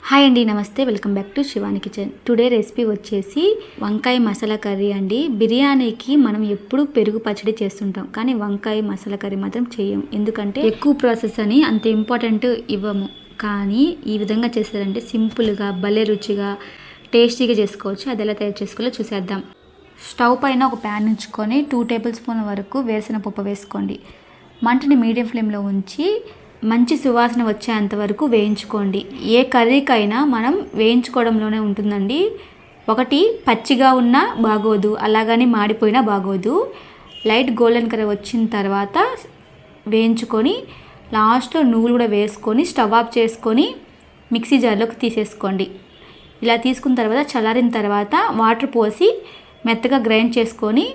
Hi అండి, నమస్తే. Welcome back to Shivani kitchen. Today recipe వచ్చేసి వంకాయ మసాలా కర్రీ అండి. బిర్యానీకి మనం ఎప్పుడు పెరుగు పచ్చడి చేస్తుంటాం, కానీ వంకాయ మసాలా కర్రీ మాత్రం చేయం. ఎందుకంటే ఎక్కువ ప్రాసెస్ అని అంత ఇంపార్టెంట్ ఇవ్వము. కానీ ఈ విధంగా చేశారంటే సింపుల్గా భలే రుచిగా టేస్టీగా చేసుకోవచ్చు. అది ఎలా తయారు చేసుకోవాలో చూసేద్దాం. స్టవ్ పైన ఒక ప్యాన్ ఉంచుకొని 2 టేబుల్ స్పూన్ వరకు వేరుశనగ పప్పు వేసుకోండి. మంటని మీడియం ఫ్లేమ్లో ఉంచి మంచి సువాసన వచ్చేంత వరకు వేయించుకోండి. ఏ కర్రీకైనా మనం వేయించుకోవడంలోనే ఉంటుందండి. ఒకటి పచ్చిగా ఉన్నా బాగోదు, అలాగని మాడిపోయినా బాగోదు. లైట్ గోల్డెన్ కలర్ వచ్చిన తర్వాత వేయించుకొని లాస్ట్లో నువ్వులు కూడా వేసుకొని స్టవ్ ఆఫ్ చేసుకొని మిక్సీ జార్లోకి తీసేసుకోండి. ఇలా తీసుకున్న తర్వాత చల్లారిన తర్వాత వాటర్ పోసి మెత్తగా గ్రైండ్ చేసుకొని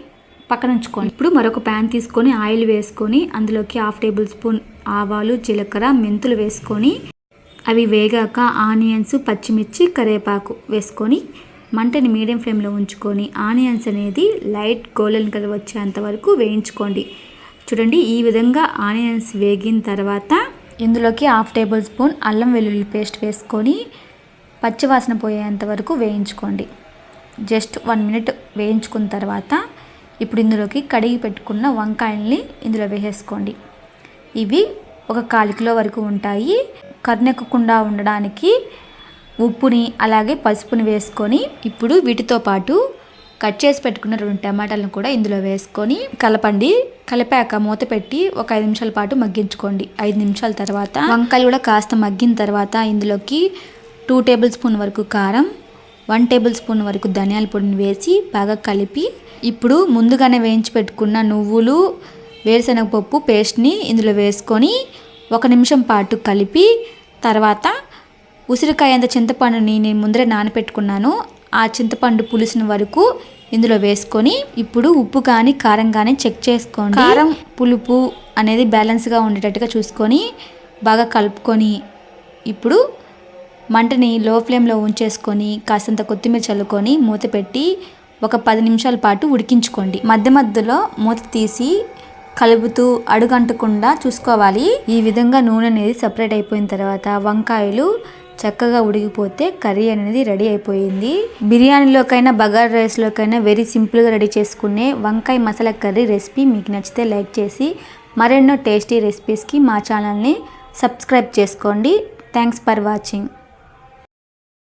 పక్కన ఉంచుకోండి. ఇప్పుడు మరొక ప్యాన్ తీసుకొని ఆయిల్ వేసుకొని అందులోకి 1/2 టేబుల్ స్పూన్ ఆవాలు, జీలకర్ర, మెంతులు వేసుకొని అవి వేగాక ఆనియన్స్, పచ్చిమిర్చి, కరివేపాకు వేసుకొని మంటని మీడియం ఫ్లేమ్లో ఉంచుకొని ఆనియన్స్ అనేది లైట్ గోల్డెన్ కలర్ వచ్చేంత వరకు వేయించుకోండి. చూడండి, ఈ విధంగా ఆనియన్స్ వేగిన తర్వాత ఇందులోకి 1/2 టేబుల్ స్పూన్ అల్లం వెల్లుల్లి పేస్ట్ వేసుకొని పచ్చివాసన పోయేంత వరకు వేయించుకోండి. జస్ట్ 1 మినిట్ వేయించుకున్న తర్వాత ఇప్పుడు ఇందులోకి కడిగి పెట్టుకున్న వంకాయల్ని ఇందులో వేసేసుకోండి. ఇవి ఒక 1/4 కిలో వరకు ఉంటాయి. కర్నెక్కకుండా ఉండడానికి ఉప్పుని అలాగే పసుపుని వేసుకొని ఇప్పుడు వీటితో పాటు కట్ చేసి పెట్టుకున్న 2 టమాటాలను కూడా ఇందులో వేసుకొని కలపండి. కలిపాక మూత పెట్టి ఒక 5 నిమిషాల పాటు మగ్గించుకోండి. 5 నిమిషాల తర్వాత వంకాయలు కూడా కాస్త మగ్గిన తర్వాత ఇందులోకి 2 టేబుల్ స్పూన్ వరకు కారం, 1 టేబుల్ స్పూన్ వరకు ధనియాల పొడిని వేసి బాగా కలిపి ఇప్పుడు ముందుగానే వేయించి పెట్టుకున్న నువ్వులు, వేరుశనగపప్పు పేస్ట్ని ఇందులో వేసుకొని 1 నిమిషం పాటు కలిపి తర్వాత ఉసిరికాయంత చింతపండుని నేను ముందరే నానపెట్టుకున్నాను. ఆ చింతపండు పులుసుని వరకు ఇందులో వేసుకొని ఇప్పుడు ఉప్పు కానీ కారం కానీ చెక్ చేసుకోండి. కారం పులుపు అనేది బ్యాలెన్స్గా ఉండేటట్టుగా చూసుకొని బాగా కలుపుకొని ఇప్పుడు మంటని లో ఫ్లేమ్లో ఉంచేసుకొని కాసంత కొత్తిమీర చల్లుకొని మూత పెట్టి ఒక 10 నిమిషాల పాటు ఉడికించుకోండి. మధ్య మధ్యలో మూత తీసి కలుపుతూ అడుగంటకుండా చూసుకోవాలి. ఈ విధంగా నూనె అనేది సపరేట్ అయిపోయిన తర్వాత వంకాయలు చక్కగా ఉడికిపోతే కర్రీ అనేది రెడీ అయిపోయింది. బిర్యానీలోకైనా బగారా రైస్లోకైనా వెరీ సింపుల్గా రెడీ చేసుకునే వంకాయ మసాలా కర్రీ రెసిపీ మీకు నచ్చితే లైక్ చేసి మరెన్నో టేస్టీ రెసిపీస్కి మా ఛానల్ని సబ్స్క్రైబ్ చేసుకోండి. Thanks for watching.